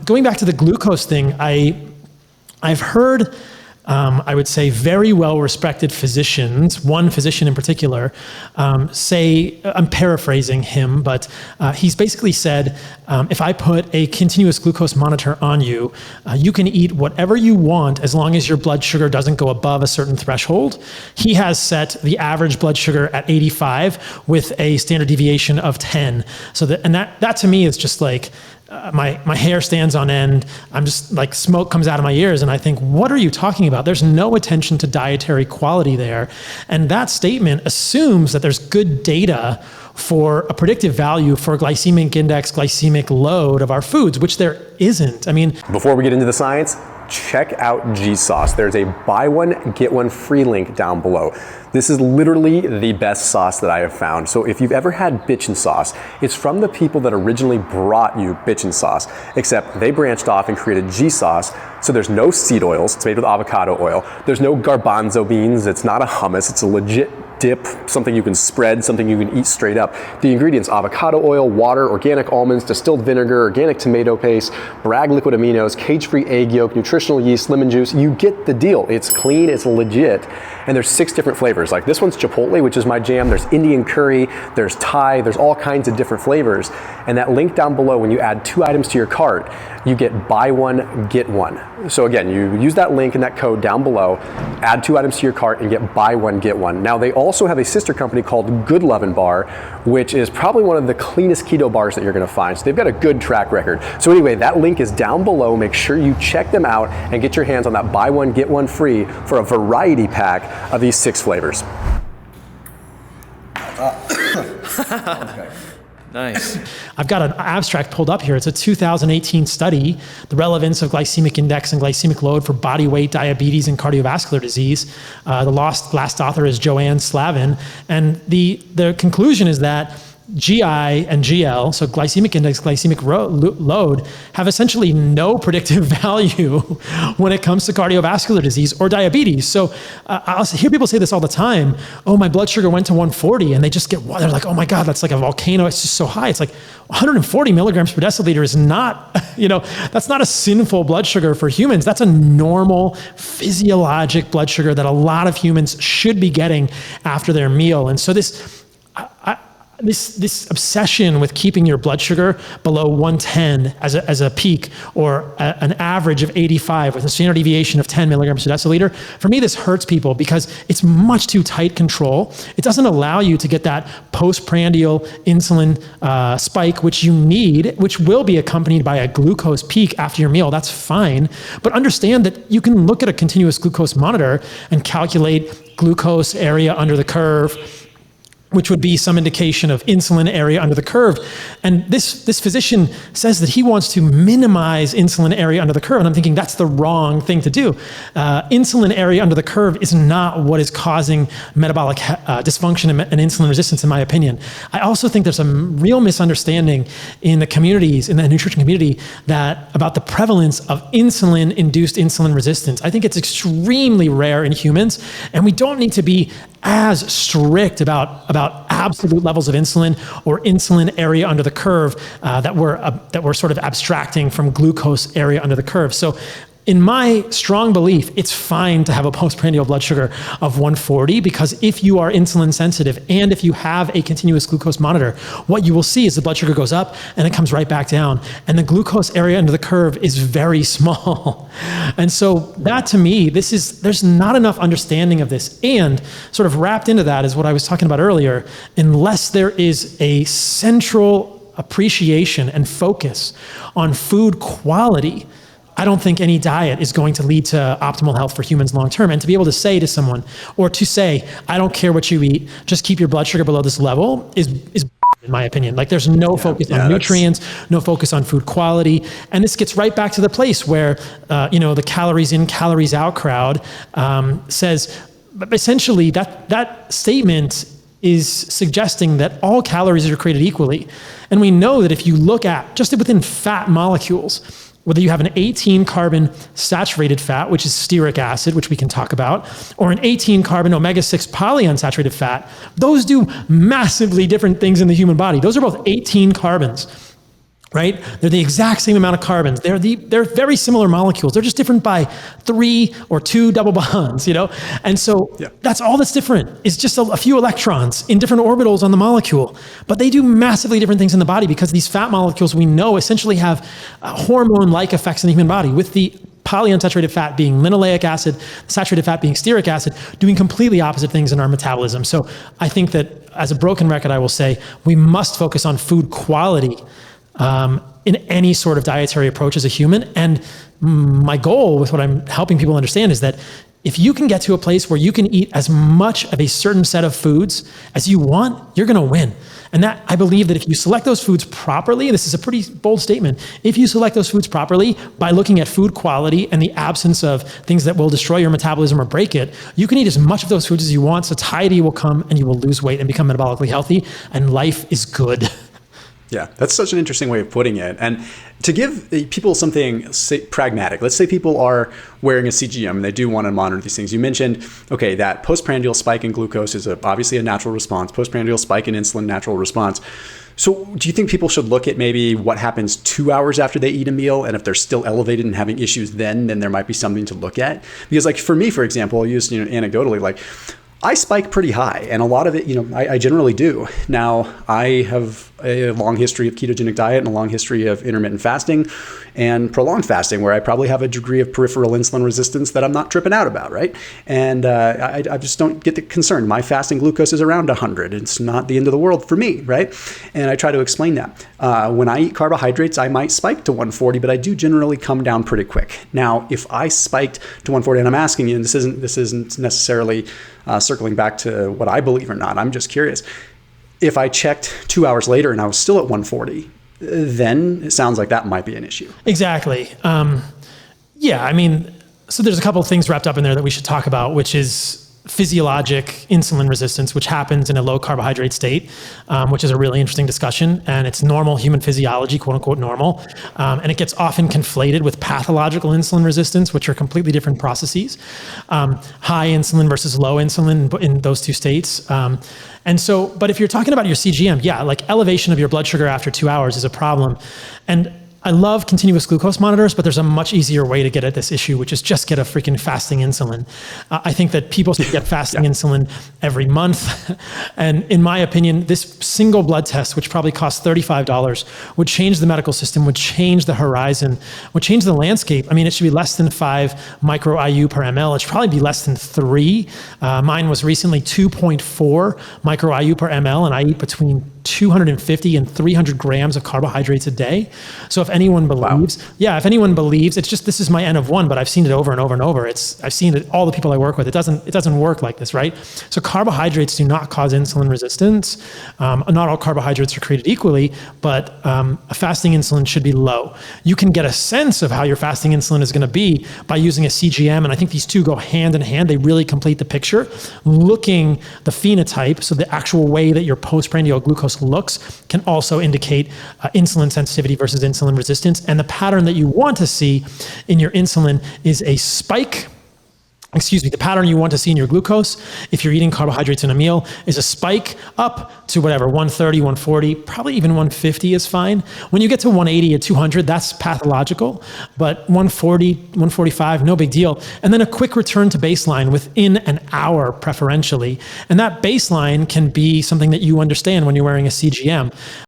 Going back to the glucose thing, I've heard, I would say, very well-respected physicians, one physician in particular, say, I'm paraphrasing him, but he's basically said, if I put a continuous glucose monitor on you, you can eat whatever you want as long as your blood sugar doesn't go above a certain threshold. He has set the average blood sugar at 85 with a standard deviation of 10. So that to me is just like, my hair stands on end. I'm just like, smoke comes out of my ears, and I think, what are you talking about? There's no attention to dietary quality there. And that statement assumes that there's good data for a predictive value for glycemic index, glycemic load of our foods, which there isn't. I mean, before we get into the science, check out G-Sauce. There's a buy one, get one free link down below. This is literally the best sauce that I have found. So if you've ever had bitchin' sauce, it's from the people that originally brought you bitchin' sauce, except they branched off and created G-Sauce. So there's no seed oils, it's made with avocado oil. There's no garbanzo beans, it's not a hummus, it's a legit dip, something you can spread, something you can eat straight up. The ingredients: avocado oil, water, organic almonds, distilled vinegar, organic tomato paste, Bragg liquid aminos, cage-free egg yolk, nutritional yeast, lemon juice. You get the deal. It's clean, it's legit. And there's 6 different flavors. Like this one's Chipotle, which is my jam. There's Indian curry, there's Thai, there's all kinds of different flavors. And that link down below, when you add 2 items to your cart, you get buy one, get one. So again, you use that link and that code down below, add 2 items to your cart and get buy one, get one. Now they also have a sister company called Good Lovin' Bar, which is probably one of the cleanest keto bars that you're gonna find. So they've got a good track record. So anyway, that link is down below. Make sure you check them out and get your hands on that buy one, get one free for a variety pack of these 6 flavors. Nice. I've got an abstract pulled up here. It's a 2018 study, the relevance of glycemic index and glycemic load for body weight, diabetes, and cardiovascular disease. The last author is Joanne Slavin. And the conclusion is that GI and GL, so glycemic index, glycemic load, have essentially no predictive value when it comes to cardiovascular disease or diabetes. So I'll hear people say this all the time. Oh, my blood sugar went to 140, and they just they're like, oh my God, that's like a volcano. It's just so high. It's like 140 milligrams per deciliter is not, that's not a sinful blood sugar for humans. That's a normal physiologic blood sugar that a lot of humans should be getting after their meal. And so this obsession with keeping your blood sugar below 110 as a peak, or an average of 85 with a standard deviation of 10 milligrams per deciliter, for me, this hurts people because it's much too tight control. It doesn't allow you to get that postprandial insulin spike, which you need, which will be accompanied by a glucose peak after your meal. That's fine. But understand that you can look at a continuous glucose monitor and calculate glucose area under the curve, which would be some indication of insulin area under the curve. And this physician says that he wants to minimize insulin area under the curve. And I'm thinking that's the wrong thing to do. Insulin area under the curve is not what is causing metabolic dysfunction and insulin resistance, in my opinion. I also think there's a real misunderstanding in the communities, in the nutrition community, about the prevalence of insulin-induced insulin resistance. I think it's extremely rare in humans, and we don't need to be as strict about absolute levels of insulin or insulin area under the curve that we're sort of abstracting from glucose area under the curve. So in my strong belief, it's fine to have a postprandial blood sugar of 140, because if you are insulin sensitive and if you have a continuous glucose monitor, what you will see is the blood sugar goes up and it comes right back down. And the glucose area under the curve is very small. And so that, to me, there's not enough understanding of this. And sort of wrapped into that is what I was talking about earlier. Unless there is a central appreciation and focus on food quality, I don't think any diet is going to lead to optimal health for humans long term. And to be able to say to someone, or to say, I don't care what you eat, just keep your blood sugar below this level, is in my opinion. Like, there's no focus on nutrients, no focus on food quality. And this gets right back to the place where, the calories in, calories out crowd says, essentially that statement is suggesting that all calories are created equally. And we know that if you look at just within fat molecules, whether you have an 18 carbon saturated fat, which is stearic acid, which we can talk about, or an 18 carbon omega-6 polyunsaturated fat, those do massively different things in the human body. Those are both 18 carbons. right? They're the exact same amount of carbons. They're very similar molecules. They're just different by 3 or 2 double bonds, And so that's all that's different is just a few electrons in different orbitals on the molecule. But they do massively different things in the body because these fat molecules we know essentially have hormone-like effects in the human body, with the polyunsaturated fat being linoleic acid, saturated fat being stearic acid, doing completely opposite things in our metabolism. So I think that as a broken record, I will say we must focus on food quality in any sort of dietary approach as a human. And my goal with what I'm helping people understand is that if you can get to a place where you can eat as much of a certain set of foods as you want, you're going to win. And that, I believe that if you select those foods properly, this is a pretty bold statement, if you select those foods properly by looking at food quality and the absence of things that will destroy your metabolism or break it, you can eat as much of those foods as you want. Satiety will come and you will lose weight and become metabolically healthy, and life is good. Yeah, that's such an interesting way of putting it. And to give people something pragmatic, let's say people are wearing a CGM and they do want to monitor these things. You mentioned, okay, that postprandial spike in glucose is obviously a natural response. Postprandial spike in insulin, natural response. So do you think people should look at maybe what happens 2 hours after they eat a meal? And if they're still elevated and having issues then there might be something to look at? Because like for me, for example, I'll use anecdotally, like I spike pretty high, and a lot of it, I generally do. Now, I have a long history of ketogenic diet and a long history of intermittent fasting and prolonged fasting, where I probably have a degree of peripheral insulin resistance that I'm not tripping out about, right? And I just don't get the concern. My fasting glucose is around 100. It's not the end of the world for me, right? And I try to explain that. When I eat carbohydrates, I might spike to 140, but I do generally come down pretty quick. Now, if I spiked to 140, and I'm asking you, and this isn't necessarily circling back to what I believe or not, I'm just curious. If I checked 2 hours later and I was still at 140, then it sounds like that might be an issue. Exactly. So there's a couple of things wrapped up in there that we should talk about, which is physiologic insulin resistance, which happens in a low carbohydrate state, which is a really interesting discussion. And it's normal human physiology, quote unquote normal. And it gets often conflated with pathological insulin resistance, which are completely different processes. High insulin versus low insulin in those two states. But if you're talking about your CGM, like elevation of your blood sugar after 2 hours is a problem. And I love continuous glucose monitors, but there's a much easier way to get at this issue, which is just get a freaking fasting insulin. I think that people should get fasting insulin every month. And in my opinion, this single blood test, which probably costs $35, would change the medical system, would change the horizon, would change the landscape. I mean, it should be less than 5 micro IU per ml. It should probably be less than 3. Mine was recently 2.4 micro IU per ml, and I eat between 250 and 300 grams of carbohydrates a day. So if anyone believes, if anyone believes, it's just, this is my N of 1, but I've seen it over and over and over. I've seen it, all the people I work with, it doesn't work like this, right? So carbohydrates do not cause insulin resistance. Not all carbohydrates are created equally, but a fasting insulin should be low. You can get a sense of how your fasting insulin is going to be by using a CGM, and I think these two go hand in hand. They really complete the picture. Looking the phenotype, so the actual way that your postprandial glucose looks, can also indicate insulin sensitivity versus insulin resistance. And the pattern that you want to see in your insulin is a spike. The pattern you want to see in your glucose, if you're eating carbohydrates in a meal, is a spike up to whatever, 130, 140, probably even 150 is fine. When you get to 180 or 200, that's pathological, but 140, 145, no big deal. And then a quick return to baseline within an hour, preferentially. And that baseline can be something that you understand when you're wearing a CGM.